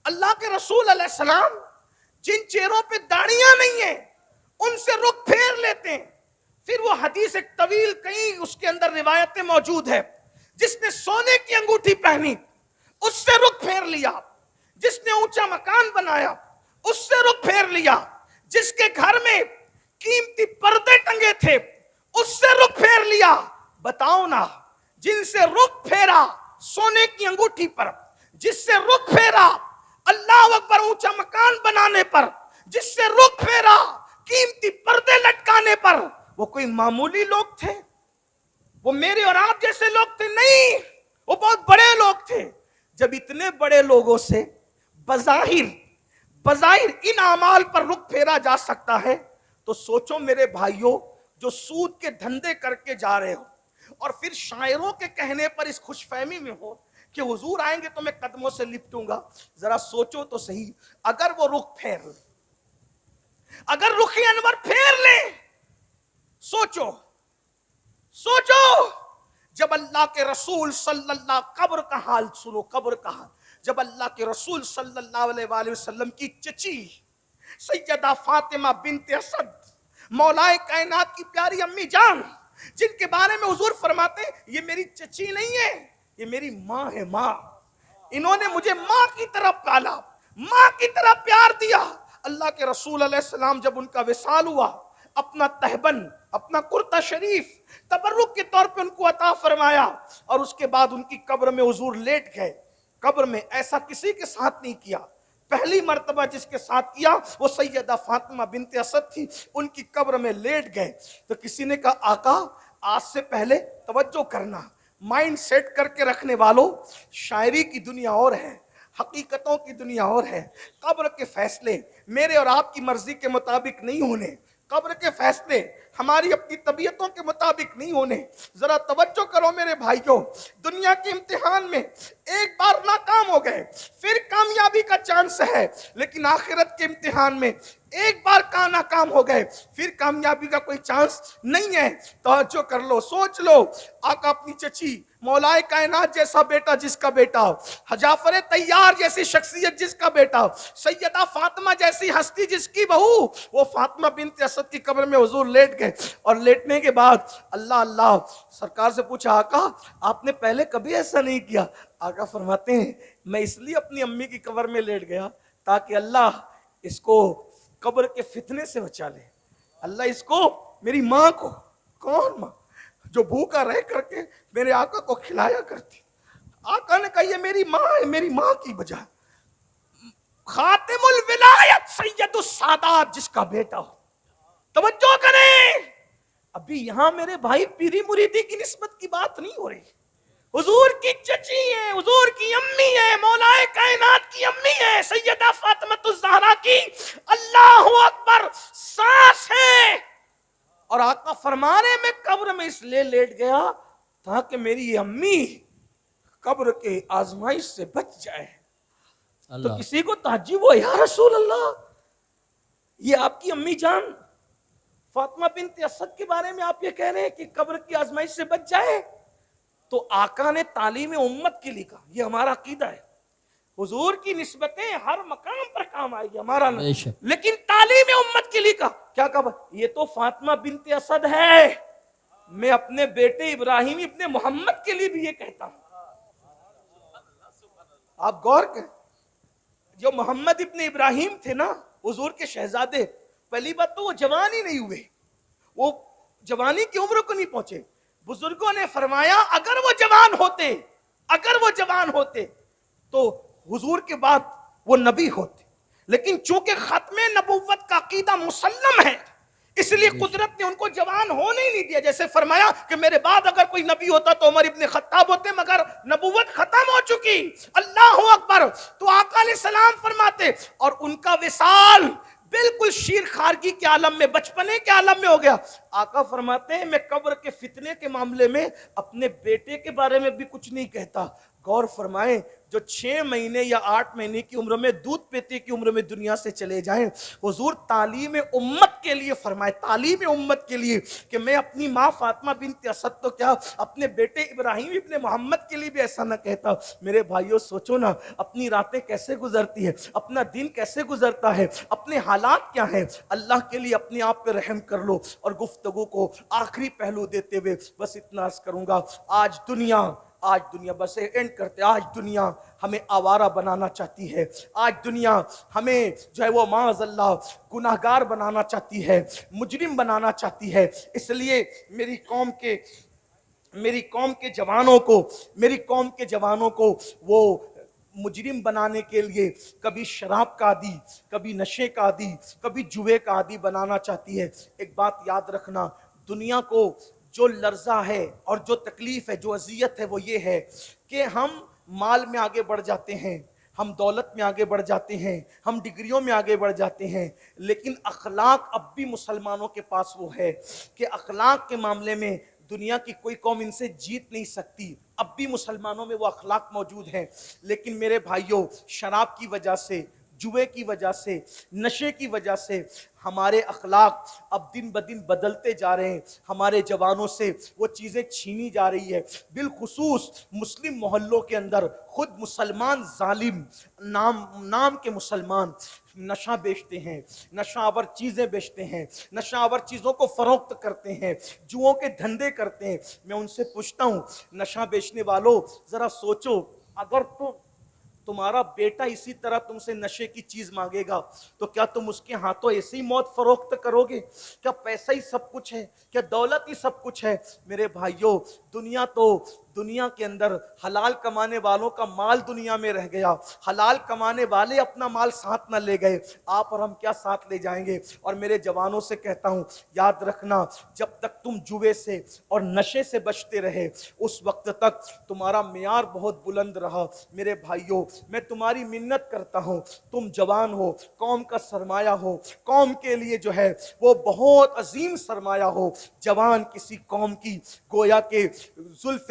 S1: اللہ کے رسول علیہ السلام جن چہروں پہ داڑیاں نہیں ہیں ان سے رخ پھیر لیتے ہیں. پھر وہ حدیث ایک طویل, کہیں اس کے اندر روایتیں موجود ہے, جس نے سونے کی انگوٹھی پہنی اس سے رخ پھیر لیا, جس نے اونچا مکان بنایا اس سے رخ پھیر لیا, جس کے گھر میں قیمتی پردے ٹنگے تھے اس سے رخ پھیر لیا. بتاؤ نا, جن سے رخ پھیرا سونے کی انگوٹھی پر, جس سے رخ پھیرا اللہ اکبر اونچا مکان بنانے پر, جس سے رخ پھیرا قیمتی پردے لٹکانے پر, وہ کوئی معمولی لوگ تھے؟ وہ میرے اور آپ جیسے لوگ تھے؟ نہیں, وہ بہت بڑے لوگ تھے. جب اتنے بڑے لوگوں سے بظاہر ان اعمال پر رخ پھیرا جا سکتا ہے تو سوچو میرے بھائیوں جو سود کے دھندے کر کے جا رہے ہو اور پھر شاعروں کے کہنے پر اس خوش فہمی میں ہو کہ حضور آئیں گے تو میں قدموں سے لپٹوں گا. ذرا سوچو تو صحیح, اگر وہ رخ پھیر لیں, اگر رخ انور پھیر لیں, سوچو جب اللہ کے رسول صلی اللہ, قبر کا حال سنو, قبر کا حال. جب اللہ کے رسول صلی اللہ علیہ وآلہ وسلم کی چچی سیدہ فاطمہ بنت اسد, مولائے کائنات کی پیاری امی جان, جن کے بارے میں حضور فرماتے ہیں یہ میری چچی نہیں ہے, یہ میری ماں ہے, ماں. انہوں نے مجھے ماں کی طرح پالا, ماں کی طرح پیار دیا. اللہ کے رسول علیہ السلام جب ان کا وصال ہوا, اپنا تہبند, اپنا کرتا شریف تبرک کے طور پہ ان کو عطا فرمایا اور اس کے بعد ان کی قبر میں حضور لیٹ گئے. قبر میں ایسا کسی کے ساتھ نہیں کیا. پہلی مرتبہ جس کے ساتھ کیا وہ سیدہ فاطمہ بنت اسد تھی, ان کی قبر میں لیٹ گئے. تو کسی نے کہا آقا آج سے پہلے, توجہ کرنا, مائنڈ سیٹ کر کے رکھنے والوں, شاعری کی دنیا اور ہے, حقیقتوں کی دنیا اور ہے. قبر کے فیصلے میرے اور آپ کی مرضی کے مطابق نہیں ہونے, قبر کے فیصلے ہماری اپنی طبیعتوں کے مطابق نہیں ہونے. ذرا توجہ کرو میرے بھائیوں, دنیا کے امتحان میں ایک بار ناکام ہو گئے, پھر کامیابی کا چانس ہے، لیکن آخرت کے امتحان میں ایک بار کا ناکام ہو گئے پھر کامیابی کا کوئی چانس نہیں ہے۔ توجہ کر لو، سوچ لو، آقا اپنی چچی مولائے کائنات جیسا بیٹا جس کا بیٹا، جعفر طیار جیسی شخصیت جس کا بیٹا، سیدہ فاطمہ جیسی ہستی جس کی بہو، وہ فاطمہ بنت اسد کی قبر میں حضور لیٹ گئے، اور لیٹنے کے بعد اللہ اللہ سرکار سے پوچھا آقا آپ نے پہلے کبھی ایسا نہیں کیا؟ آقا فرماتے ہیں میں اس لیے اپنی امی کی قبر میں لیٹ گیا تاکہ اللہ اس کو قبر کے فتنے سے بچا لے، اللہ اس کو، میری ماں کو، کون ماں جو بھوکا رہ کر کے میرے آقا کو کھلایا کرتی، آقا نے کہا یہ میری ماں ہے، میری ماں کی بجائے خاتم الولایت سید السادات جس کا بیٹا ہو۔ توجہ کریں، ابھی یہاں میرے بھائی پیری مریدی کی نسبت کی بات نہیں ہو رہی، حضور کی چچی ہے، حضور کی امی ہے، مولا کائنات کی امی ہے، سیدہ فاطمہ الزہرا کی اللہ اکبر ساس ہے، اور آقا فرما رہے میں قبر میں اس لیے لیٹ گیا تاکہ میری امی قبر کے آزمائش سے بچ جائے۔ تو
S2: اللہ
S1: کسی کو تعجب ہو، یا رسول اللہ یہ آپ کی امی جان فاطمہ بنت اسد کے بارے میں آپ یہ کہہ رہے ہیں کہ قبر کی آزمائش سے بچ جائے؟ تو آقا نے تعلیم امت کے لیے کہا، یہ ہمارا عقیدہ ہے، حضور کی نسبتیں ہر مقام پر کام آئے گی، ہمارا
S2: بے
S1: نہیں،
S2: شک۔
S1: لیکن تعلیم امت کے لیے کہا، کیا کہا؟ یہ تو فاطمہ بنت اسد ہے، میں اپنے بیٹے ابراہیم ابن محمد کے لیے بھی یہ کہتا ہوں۔ آپ غور کریں، جو محمد ابن ابراہیم تھے نا حضور کے شہزادے، پہلی بات تو وہ جوان ہی نہیں ہوئے، وہ جوانی کی عمر کو نہیں پہنچے۔ بزرگوں نے فرمایا اگر وہ جوان ہوتے تو حضور کے بعد وہ نبی ہوتے، لیکن چونکہ ختم نبوت کا عقیدہ مسلم ہے اس لیے قدرت نے ان کو جوان ہونے ہی نہیں دیا۔ جیسے فرمایا کہ میرے بعد اگر کوئی نبی ہوتا تو عمر ابن خطاب ہوتے، مگر نبوت ختم ہو چکی، اللہ اکبر۔ تو آقا علیہ السلام فرماتے، اور ان کا وصال بالکل شیر خارگی کے عالم میں، بچپنے کے عالم میں ہو گیا۔ آقا فرماتے ہیں میں قبر کے فتنے کے معاملے میں اپنے بیٹے کے بارے میں بھی کچھ نہیں کہتا۔ غور فرمائیں، جو 6 مہینے یا 8 مہینے کی عمر میں، دودھ پیتے کی عمر میں دنیا سے چلے جائیں، حضور تعلیم امت کے لیے فرمائے، تعلیم امت کے لیے، کہ میں اپنی ماں فاطمہ بنت اسد تو کیا اپنے بیٹے ابراہیم ابن محمد کے لیے بھی ایسا نہ کہتا۔ میرے بھائیوں سوچو نا، اپنی راتیں کیسے گزرتی ہے، اپنا دن کیسے گزرتا ہے، اپنے حالات کیا ہیں۔ اللہ کے لیے اپنے آپ پہ رحم کر لو۔ اور گفتگو کو آخری پہلو دیتے ہوئے بس اتنا عرض کروں گا، آج دنیا بس اینڈ کرتے، آج دنیا ہمیں آوارہ بنانا چاہتی ہے، آج دنیا ہمیں جو ہے وہ معاذ اللہ گناہگار بنانا چاہتی ہے، مجرم بنانا چاہتی ہے۔ اس لیے میری قوم کے جوانوں کو وہ مجرم بنانے کے لیے کبھی شراب کا عادی، کبھی نشے کا عادی، کبھی جوے کا عادی بنانا چاہتی ہے۔ ایک بات یاد رکھنا، دنیا کو جو لرزہ ہے اور جو تکلیف ہے، جو اذیت ہے، وہ یہ ہے کہ ہم مال میں آگے بڑھ جاتے ہیں، ہم دولت میں آگے بڑھ جاتے ہیں، ہم ڈگریوں میں آگے بڑھ جاتے ہیں، لیکن اخلاق اب بھی مسلمانوں کے پاس وہ ہے کہ اخلاق کے معاملے میں دنیا کی کوئی قوم ان سے جیت نہیں سکتی۔ اب بھی مسلمانوں میں وہ اخلاق موجود ہیں، لیکن میرے بھائیوں شراب کی وجہ سے، جوے کی وجہ سے، نشے کی وجہ سے ہمارے اخلاق اب دن بدن بدلتے جا رہے ہیں، ہمارے جوانوں سے وہ چیزیں چھینی جا رہی ہے۔ بالخصوص مسلم محلوں کے اندر خود مسلمان ظالم، نام کے مسلمان نشہ بیچتے ہیں، نشہ آور چیزیں بیچتے ہیں، نشہ آور چیزوں کو فروخت کرتے ہیں، جوؤں کے دھندے کرتے ہیں۔ میں ان سے پوچھتا ہوں، نشہ بیچنے والوں ذرا سوچو، اگر تمہارا بیٹا اسی طرح تم سے نشے کی چیز مانگے گا تو کیا تم اس کے ہاتھوں ایسی موت فروخت کرو گے؟ کیا پیسہ ہی سب کچھ ہے؟ کیا دولت ہی سب کچھ ہے؟ میرے بھائیوں دنیا کے اندر حلال کمانے والوں کا مال دنیا میں رہ گیا، حلال کمانے والے اپنا مال ساتھ نہ لے گئے، آپ اور ہم کیا ساتھ لے جائیں گے؟ اور میرے جوانوں سے کہتا ہوں، یاد رکھنا، جب تک تم جوے سے اور نشے سے بچتے رہے اس وقت تک تمہارا معیار بہت بلند رہا۔ میرے بھائیوں میں تمہاری منت کرتا ہوں، تم جوان ہو، قوم کا سرمایہ ہو، قوم کے لیے جو ہے وہ بہت عظیم سرمایہ ہو۔ جوان کسی قوم کی گویا کہ زلف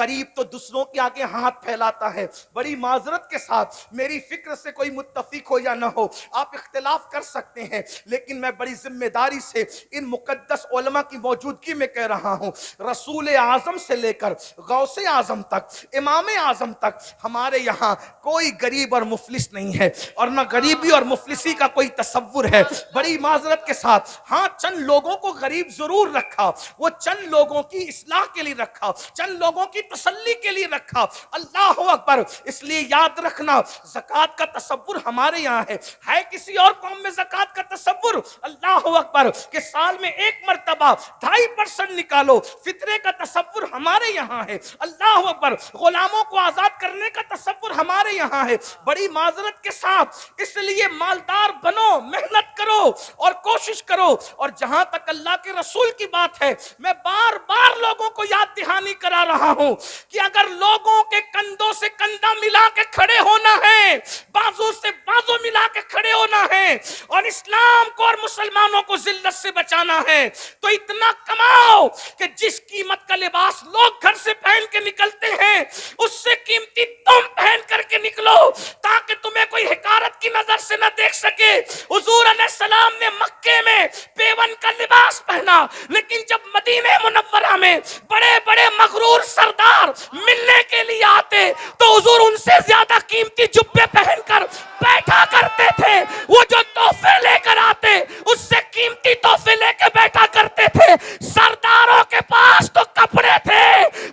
S1: غریب تو دوسروں کے آگے ہاتھ پھیلاتا ہے. بڑی معذرت کے ساتھ میری فکر سے کوئی متفق ہو یا نہ ہو, آپ اختلاف کر سکتے ہیں, لیکن میں بڑی ذمہ داری سے ان مقدس علماء کی موجودگی میں کہہ رہا ہوں, رسول اعظم سے لے کر غوث اعظم تک, امام اعظم تک, ہمارے یہاں کوئی غریب اور مفلس نہیں ہے, اور نہ غریبی اور مفلسی کا کوئی تصور ہے. بڑی معذرت کے ساتھ ہاں چند لوگوں کو غریب ضرور رکھا, وہ چند لوگوں کی اصلاح کے لیے رکھا, چند لوگوں کی تسلی کے لیے رکھا. اللہ اکبر. اس لیے یاد رکھنا, زکوٰۃ کا تصور ہمارے یہاں ہے کسی اور قوم میں زکوٰۃ کا تصور؟ اللہ اکبر, کہ سال میں ایک مرتبہ 2.5% نکالو, فطرے کا تصور ہمارے یہاں ہے. اللہ اکبر. غلاموں کو آزاد کرنے کا تصور ہمارے یہاں ہے. بڑی معذرت کے ساتھ اس لیے مالدار بنو, محنت کرو اور کوشش کرو. اور جہاں تک اللہ کے رسول کی بات ہے, میں بار بار لوگوں کو یاد دہانی کرا رہا ہوں کہ اگر لوگوں کے کندھوں سے کندھا ملا کے کھڑے ہونا ہے, بازو سے بازو ملا کے کھڑے ہونا ہے, اور اسلام کو اور مسلمانوں کو ذلت سے بچانا ہے, تو اتنا کماؤ کہ جس قیمت کا لباس لوگ گھر سے پہن کے نکلتے ہیں اس سے قیمتی تم پہن کر کے نکلو, تاکہ تمہیں کوئی حقارت کی نظر سے نہ دیکھ سکے. حضور علیہ السلام نے مکے میں پیون کا لباس پہنا, لیکن جب مدینہ منورہ میں بڑے بڑے مغرور سردار ملنے کے لیے آتے تو حضور ان سے زیادہ قیمتی جبے پہن کر بیٹھا کرتے تھے. وہ جو تحفے لے کر آتے اس سے قیمتی تحفے لے کے بیٹھا کرتے تھے. سرداروں کے پاس تو کپڑے تھے,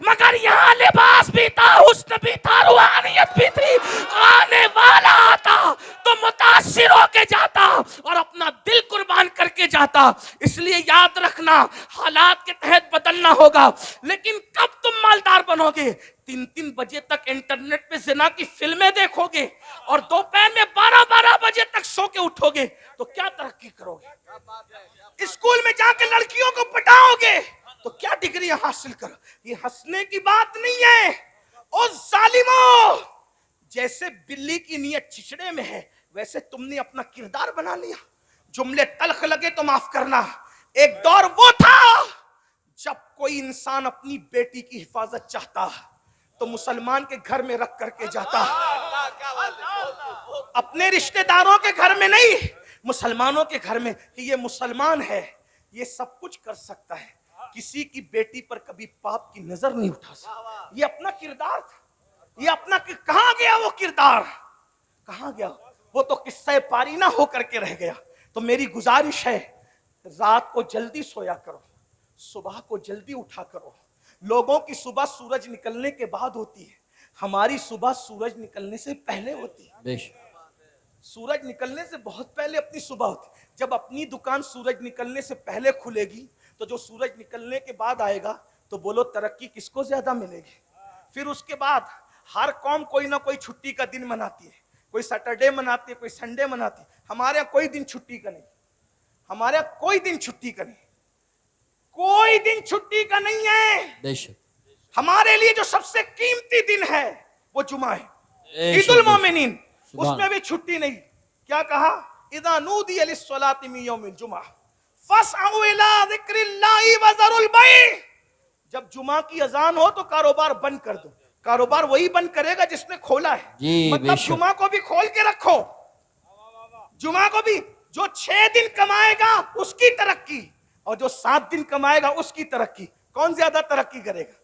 S1: مگر یہاں لباس بھی تھا, حسن بھی تھا, روحانیت بھی تھی. آنے والا آتا تو متاثر ہو کے جاتا اور اپنا دل قربان کر کے جاتا. اس لیے یاد رکھنا, حالات کے تحت بدلنا ہوگا, لیکن کب تم مالدار بنو گے؟ 3 بجے تک انٹرنیٹ پہ زنا کی فلمیں دیکھو گے اور دوپہر میں 12 بجے تک سو کے اٹھو گے تو کیا ترقی کرو گے؟ اسکول میں جا کے لڑکیوں کو پٹاؤ گے تو کیا ڈگریاں حاصل کرو؟ یہ ہنسنے کی بات نہیں ہے. او ظالموں, جیسے بلی کی نیت چھچڑے میں ہے ویسے تم نے اپنا کردار بنا لیا. جملے تلخ لگے تو معاف کرنا. ایک دور وہ تھا جب کوئی انسان اپنی بیٹی کی حفاظت چاہتا تو مسلمان کے گھر میں رکھ کر کے جاتا, اپنے رشتہ داروں کے گھر میں نہیں, مسلمانوں کے گھر میں, کہ یہ مسلمان ہے, یہ سب کچھ کر سکتا ہے, کسی کی بیٹی پر کبھی پاپ کی نظر نہیں اٹھا سکتا. یہ اپنا کردار تھا, یہ اپنا. کہاں گیا وہ کردار؟ کہاں گیا وہ؟ تو قصہ پاری نہ ہو کر کے رہ گیا. تو میری گزارش ہے, رات کو جلدی سویا کرو, صبح کو جلدی اٹھا کرو. لوگوں کی صبح سورج نکلنے کے بعد ہوتی ہے, ہماری صبح سورج نکلنے سے پہلے ہوتی ہے. سورج نکلنے سے بہت پہلے اپنی صبح ہوتی ہے. جب اپنی دکان سورج نکلنے سے پہلے کھلے گی تو جو سورج نکلنے کے بعد آئے گا تو بولو ترقی کس کو زیادہ ملے گی؟ پھر اس کے بعد ہر قوم کوئی نہ کوئی چھٹی کا دن مناتی ہے, کوئی سیٹرڈے مناتی ہے, کوئی سنڈے مناتی ہے. ہمارے یہاں کوئی دن چھٹی کا نہیں, ہمارے یہاں کوئی دن چھٹی کا نہیں, کوئی دن چھٹی کا نہیں ہے. ہمارے لیے جو سب سے قیمتی دن ہے وہ جمعہ ہے, عید المومنین, اس میں بھی چھٹی نہیں. کیا کہا؟ اذا نودی للصلاة من یوم الجمعہ فاسعوا الی ذکر اللہ وذروا البیع. جب جمعہ کی اذان ہو تو کاروبار بند کر دو. کاروبار وہی بند کرے گا جس نے کھولا ہے. مطلب جمعہ کو بھی کھول کے رکھو, جمعہ کو بھی. جو 6 دن کمائے گا اس کی ترقی, اور جو 7 دن کمائے گا اس کی ترقی. کون زیادہ ترقی کرے گا؟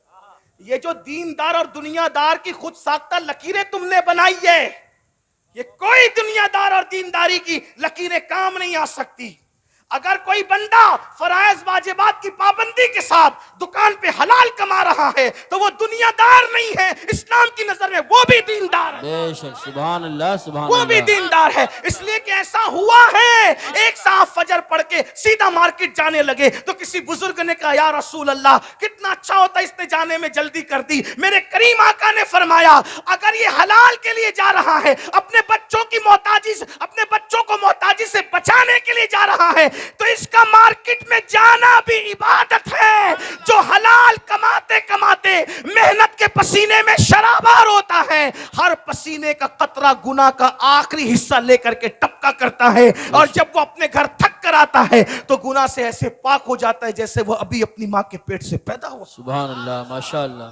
S1: یہ جو دیندار اور دنیا دار کی خود ساختہ لکیریں تم نے بنائی ہے, یہ کوئی دنیا دار اور دینداری کی لکیریں کام نہیں آ سکتی. اگر کوئی بندہ فرائض واجبات کی پابندی کے ساتھ دکان پہ حلال کما رہا ہے تو وہ دنیا دار نہیں ہے, اسلام کی نظر میں وہ بھی دیندار ہے. بے شک, سبحان اللہ, سبحان اللہ, وہ بھی دیندار ہے. اس لیے کہ ایسا ہوا ہے, ایک صاحب فجر پڑھ کے سیدھا مارکیٹ جانے لگے تو کسی بزرگ نے کہا یا رسول اللہ کتنا اچھا ہوتا اس نے جانے میں جلدی کر دی. میرے کریم آقا نے فرمایا اگر یہ حلال کے لیے جا رہا ہے, اپنے بچوں کی محتاجی سے, اپنے بچوں کو محتاجی سے بچانے کے لیے جا رہا ہے, تو اس کا مارکٹ میں جانا بھی عبادت ہے. جو حلال کماتے کماتے محنت کے پسینے میں شرابار ہوتا ہے, ہر پسینے کا قطرہ گناہ کا آخری حصہ لے کر کے ٹپکا کرتا ہے, اور جب وہ اپنے گھر تھک کر آتا ہے تو گناہ سے ایسے پاک ہو جاتا ہے جیسے وہ ابھی اپنی ماں کے پیٹ سے پیدا ہو.
S2: سبحان اللہ, ماشاءاللہ.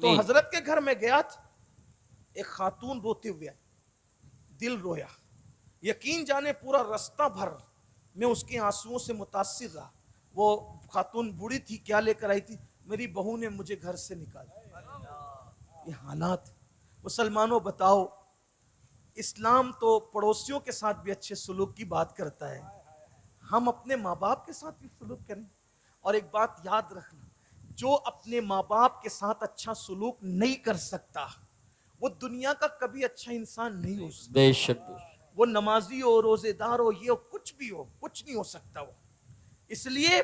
S1: تو حضرت کے گھر میں گیا تھا, ایک خاتون روتے ہوئے آئی, دل رویا, یقین جانے پورا رستہ بھر میں اس کے آنسوؤں سے متاثر رہا. وہ خاتون بوڑھی تھی, کیا لے کر آئی تھی, میری بہو نے مجھے گھر سے نکالا. یہ حالات. مسلمانوں بتاؤ, اسلام تو پڑوسیوں کے ساتھ بھی اچھے سلوک کی بات کرتا ہے, ہم اپنے ماں باپ کے ساتھ بھی سلوک کریں. اور ایک بات یاد رکھنا, جو اپنے ماں باپ کے ساتھ اچھا سلوک نہیں کر سکتا وہ دنیا کا کبھی اچھا انسان نہیں ہو سکتا.
S2: بے شک.
S1: وہ نمازی ہو, روزے دار ہو, یہ ہو, کچھ بھی ہو, کچھ نہیں ہو سکتا وہ. اس لیے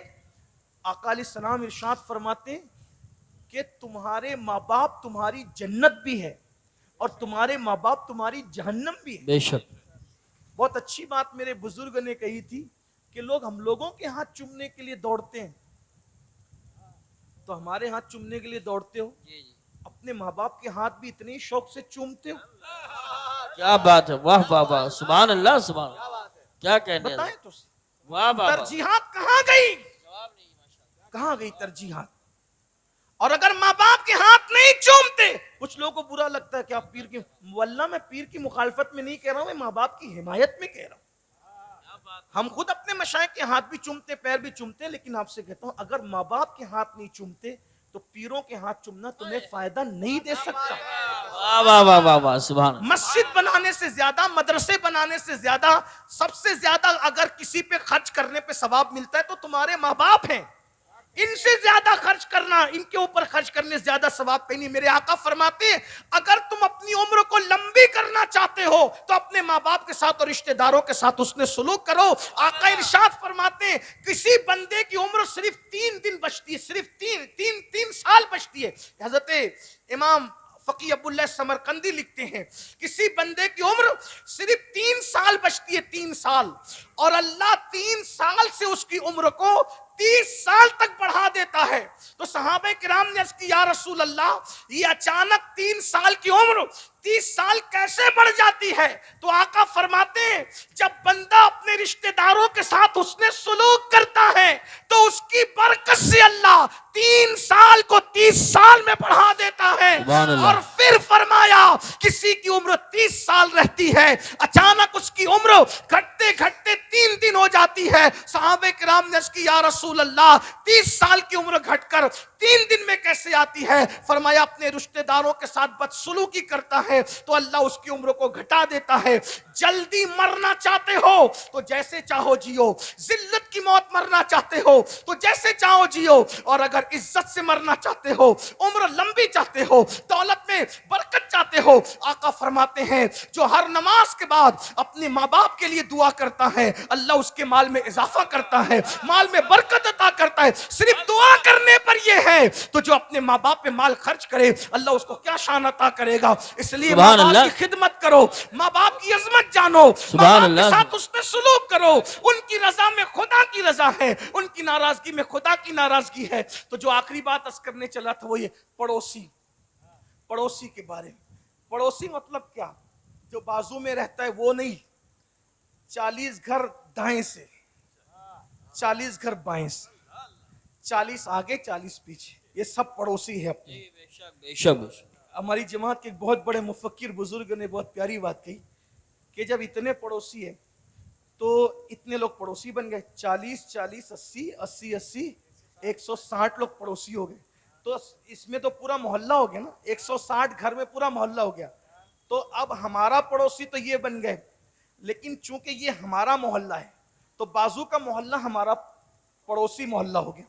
S1: آقا علیہ السلام ارشاد فرماتے ہیں کہ تمہارے ماں باپ تمہاری جنت بھی ہے اور تمہارے ماں باپ تمہاری جہنم بھی ہے.
S2: بے شک.
S1: بہت اچھی بات میرے بزرگ نے کہی تھی کہ لوگ ہم لوگوں کے ہاتھ چومنے کے لیے دوڑتے ہیں, تو ہمارے ہاتھ چومنے کے لیے دوڑتے ہو, اپنے ماں باپ کے ہاتھ بھی اتنے شوق سے چومتے ہو.
S2: کیا بات ہے, واہ واہ واہ, سبحان اللہ, سبحان اللہ. کیا کہنے,
S1: بتائیں تو
S2: واہ واہ.
S1: ترجیحات کہاں گئی, کہاں گئی ترجیحات؟ اور اگر ماں باپ کے ہاتھ نہیں چومتے, کچھ لوگوں کو برا لگتا ہے کہ آپ پیر کی, واللہ میں پیر کی مخالفت میں نہیں کہہ رہا ہوں, میں ماں باپ کی حمایت میں کہہ رہا ہوں. ہم خود اپنے مشائخ کے ہاتھ بھی چومتے, پیر بھی چومتے, لیکن آپ سے کہتا ہوں اگر ماں باپ کے ہاتھ نہیں چومتے تو پیروں کے ہاتھ چومنا تمہیں فائدہ نہیں دے سکتا.
S2: واہ واہ واہ واہ واہ, سبحان اللہ.
S1: مسجد بنانے سے زیادہ, مدرسے بنانے سے زیادہ, سب سے زیادہ اگر کسی پہ خرچ کرنے پہ ثواب ملتا ہے تو تمہارے ماں باپ ہیں. ان سے زیادہ خرچ کرنا, ان کے اوپر خرچ کرنے سے زیادہ ثواب کہیں نہیں. میرے آقا فرماتے ہیں اگر تم اپنی عمر کو لمبی کرنا چاہتے ہو تو اپنے ماں باپ کے ساتھ اور رشتہ داروں کے ساتھ اس نے سلوک کرو. آقا ارشاد فرماتے ہیں کسی بندے کی عمر صرف 3 دن بچتی ہے, صرف تین سال بچتی ہے. حضرت امام فقی ابو اللہ سمرقندی لکھتے ہیں کسی بندے کی عمر صرف 3 سال بچتی ہے, 3 سال, اور اللہ 3 سال سے اس کی عمر کو 30 سال تک بڑھا دیتا ہے. تو صحابہ کرام نے عرض کی یا رسول اللہ, یہ اچانک 3 سال کی عمر 30 سال کیسے بڑھ جاتی ہے؟ تو آقا فرماتے ہیں جب بندہ اپنے رشتہ داروں کے ساتھ حسن سلوک کرتا ہے تو اس کی برکت سے اللہ 3 سال کو 30 سال میں بڑھا دیتا ہے. اور پھر فرمایا کسی کی عمر 30 سال رہتی ہے, اچانک اس کی عمر گھٹتے گھٹتے 3 دن ہو جاتی ہے. صحابہ کرام نے عرض کی یا رسول اللہ 30 سال کی عمر گھٹ کر 3 دن میں کیسے آتی ہے؟ فرمایا اپنے رشتہ داروں کے ساتھ بدسلوکی کرتا ہے تو اللہ اس کی عمر کو گھٹا دیتا ہے. جلدی مرنا چاہتے ہو تو جیسے چاہو جیو, ذلت کی موت مرنا چاہتے ہو تو جیسے چاہو جیو, اور اگر عزت سے مرنا چاہتے ہو, عمر لمبی چاہتے ہو, دولت میں برکت چاہتے ہو, آقا فرماتے ہیں جو ہر نماز کے بعد اپنے ماں باپ کے لیے دعا کرتا ہے اللہ اس کے مال میں اضافہ کرتا ہے, مال میں برکت عطا کرتا ہے. صرف دعا کرنے پر یہ ہے تو جو اپنے ماں باپ پہ مال خرچ کرے اللہ اس کو کیا شان عطا کرے گا. اس لیے ماں باپ کی خدمت کرو, ماں باپ کی عظمت جانو, ماں باپ کے ساتھ اس نے سلوک کرو. ان کی رضا میں خدا کی رضا ہے, ان کی ناراضگی میں خدا کی ناراضگی ہے. تو جو آخری بات عرض کرنے چلا تھا وہ یہ پڑوسی کے بارے میں. پڑوسی مطلب کیا؟ جو بازو میں رہتا ہے وہ نہیں, 40 گھر دائیں سے, 40 گھر بائیں سے, 40 آگے 40 پیچھے, یہ سب پڑوسی ہے اپنے.
S2: بے شک.
S1: ہماری جماعت کے ایک بہت بڑے مفکر بزرگ نے بہت پیاری بات کہی کہ جب اتنے پڑوسی ہیں تو اتنے لوگ پڑوسی بن گئے, 40 40 80 80 80 160 لوگ پڑوسی ہو گئے. تو اس میں تو پورا محلہ ہو گیا نا, 160 گھر میں پورا محلہ ہو گیا. تو اب ہمارا پڑوسی تو یہ بن گئے, لیکن چونکہ یہ ہمارا محلہ ہے تو بازو کا محلہ ہمارا پڑوسی محلہ ہو گیا.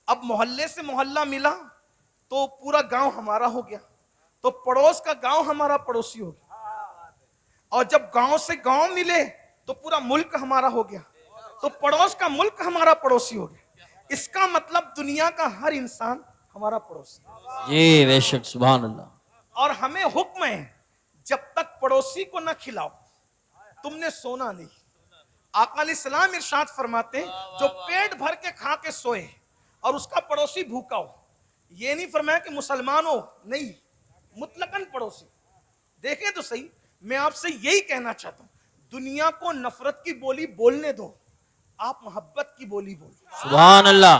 S1: اب محلے سے محلہ ملا تو پورا گاؤں ہمارا ہو گیا, تو پڑوس کا گاؤں ہمارا پڑوسی ہو گیا. اور جب گاؤں سے گاؤں ملے تو پورا ملک ہمارا ہو گیا, تو پڑوس کا ملک ہمارا پڑوسی ہو گیا. اس کا مطلب دنیا کا ہر انسان ہمارا پڑوسی.
S2: جی بے شک, سبحان اللہ.
S1: اور ہمیں حکم ہے جب تک پڑوسی کو نہ کھلاؤ تم نے سونا نہیں. آقا علیہ السلام ارشاد فرماتے ہیں جو پیٹ بھر کے کھا کے سوئے اور اس کا پڑوسی بھوکا ہو, یہ نہیں فرمایا کہ مسلمان ہو, نہیں, مطلقاً پڑوسی. دیکھیں تو صحیح, میں آپ سے یہی کہنا چاہتا ہوں دنیا کو نفرت کی بولی بولنے دو, آپ محبت کی بولی بولو.
S2: سبحان اللہ.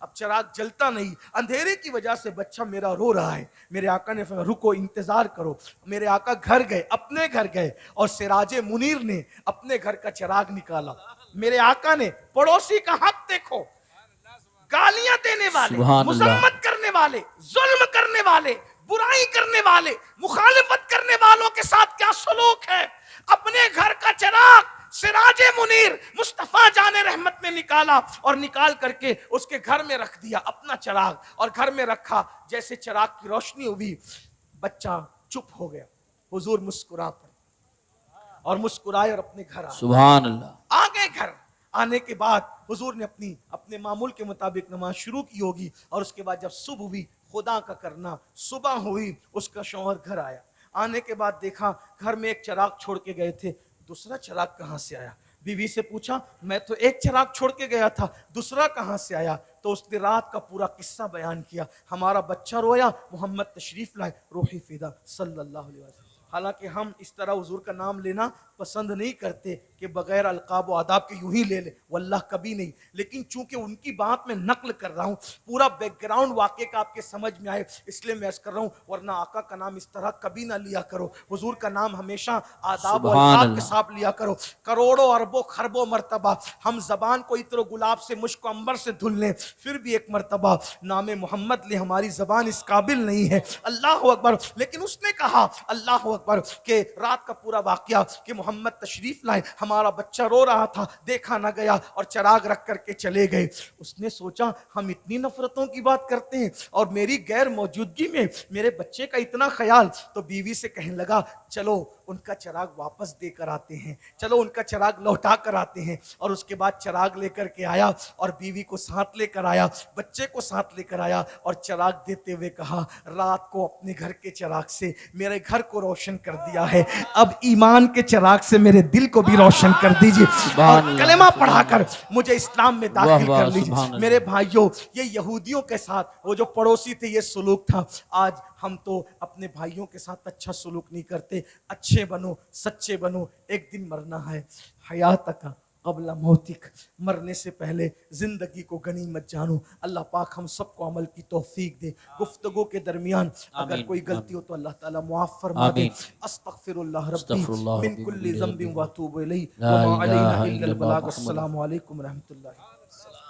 S1: اب چراغ جلتا نہیں، اندھیرے کی وجہ سے بچہ میرا رو رہا ہے. میرے آقا نے فرمایا رکو، انتظار کرو. میرے آقا گھر گئے، اپنے گھر گئے، اور سراج منیر نے اپنے گھر کا چراغ نکالا. میرے آقا نے پڑوسی کا حق دیکھو، گالیاں دینے والے،
S2: سبحان اللہ.
S1: مذمت کرنے والے، ظلم کرنے والے، برائی کرنے والے، مخالفت کرنے والوں کے ساتھ کیا سلوک ہے. اپنے گھر کا چراغ سراج منیر مصطفیٰ جان رحمت نے نکالا، اور نکال کر کے اس کے گھر میں رکھ دیا اپنا چراغ، اور گھر میں رکھا. جیسے چراغ کی روشنی ہوئی، بچہ چپ ہو گیا. حضور مسکرا پڑے اور مسکرائے اور اپنے گھر آئے.
S2: سبحان اللہ.
S1: آگے گھر آنے کے بعد حضور نے اپنے معمول کے مطابق نماز شروع کی ہوگی، اور اس کے بعد جب صبح ہوئی، خدا کا کرنا، صبح ہوئی، اس کا شوہر گھر آیا. آنے کے بعد دیکھا گھر میں ایک چراغ چھوڑ کے گئے تھے، دوسرا چراغ کہاں سے آیا؟ بیوی سے پوچھا میں تو ایک چراغ چھوڑ کے گیا تھا، دوسرا کہاں سے آیا؟ تو اس نے رات کا پورا قصہ بیان کیا. ہمارا بچہ رویا، محمد تشریف لائے، روحی فدا صلی اللہ علیہ وسلم. حالانکہ ہم اس طرح حضور کا نام لینا پسند نہیں کرتے کہ بغیر القاب و آداب کے یوں ہی لے لے، واللہ کبھی نہیں. لیکن چونکہ ان کی بات میں نقل کر رہا ہوں، پورا بیک گراؤنڈ واقعے کا آپ کے سمجھ میں آئے، اس لیے میں عرض کر رہا ہوں. ورنہ آقا کا نام اس طرح کبھی نہ لیا کرو. حضور کا نام ہمیشہ آداب و
S2: سبحان
S1: القاب کے
S2: اللہ.
S1: ساتھ لیا کرو. کروڑوں اربوں خربوں مرتبہ ہم زبان کو عطر و گلاب سے، مشک و عنبر سے دھل لیں، پھر بھی ایک مرتبہ نام محمد لے، ہماری زبان اس قابل نہیں ہے. اللہ اکبر. لیکن اس نے کہا اللہ اکبر کہ رات کا پورا واقعہ کہ محمد تشریف لائے، ہمارا بچہ رو رہا تھا، دیکھا نہ گیا، اور چراغ رکھ کر کے چلے گئے. اس نے سوچا ہم اتنی نفرتوں کی بات کرتے ہیں اور میری غیر موجودگی میں میرے بچے کا اتنا خیال. تو بیوی سے کہنے لگا چلو ان کا چراغ واپس دے کر آتے ہیں، چلو ان کا چراغ لوٹا کر آتے ہیں. اور اس کے بعد چراغ لے کر کے آیا، اور بیوی کو ساتھ لے کر آیا، بچے کو ساتھ لے کر آیا، اور چراغ دیتے ہوئے کہا رات کو اپنے گھر کے چراغ سے میرے گھر کو روشن کر دیا ہے، اب ایمان کے چراغ سے میرے دل کو بھی روشن کر دیجئے، اور کلمہ پڑھا کر مجھے اسلام میں داخل کر لیجئے. میرے بھائیوں، یہ یہودیوں کے ساتھ وہ جو پڑوسی تھے یہ سلوک تھا. آج ہم تو اپنے بھائیوں کے ساتھ اچھا سلوک نہیں کرتے. اچھے بنو، سچے بنو. ایک دن مرنا ہے. حیاتک قبل موتک، مرنے سے پہلے زندگی کو غنیمت جانو. اللہ پاک ہم سب کو عمل کی توفیق دے. گفتگو کے درمیان اگر کوئی غلطی ہو تو اللہ تعالیٰ معاف فرما دے. استغفر اللہ ربی من کل ذنب واتوب الیہ وما علینا الا البلاغ. السلام علیکم ورحمۃ اللہ.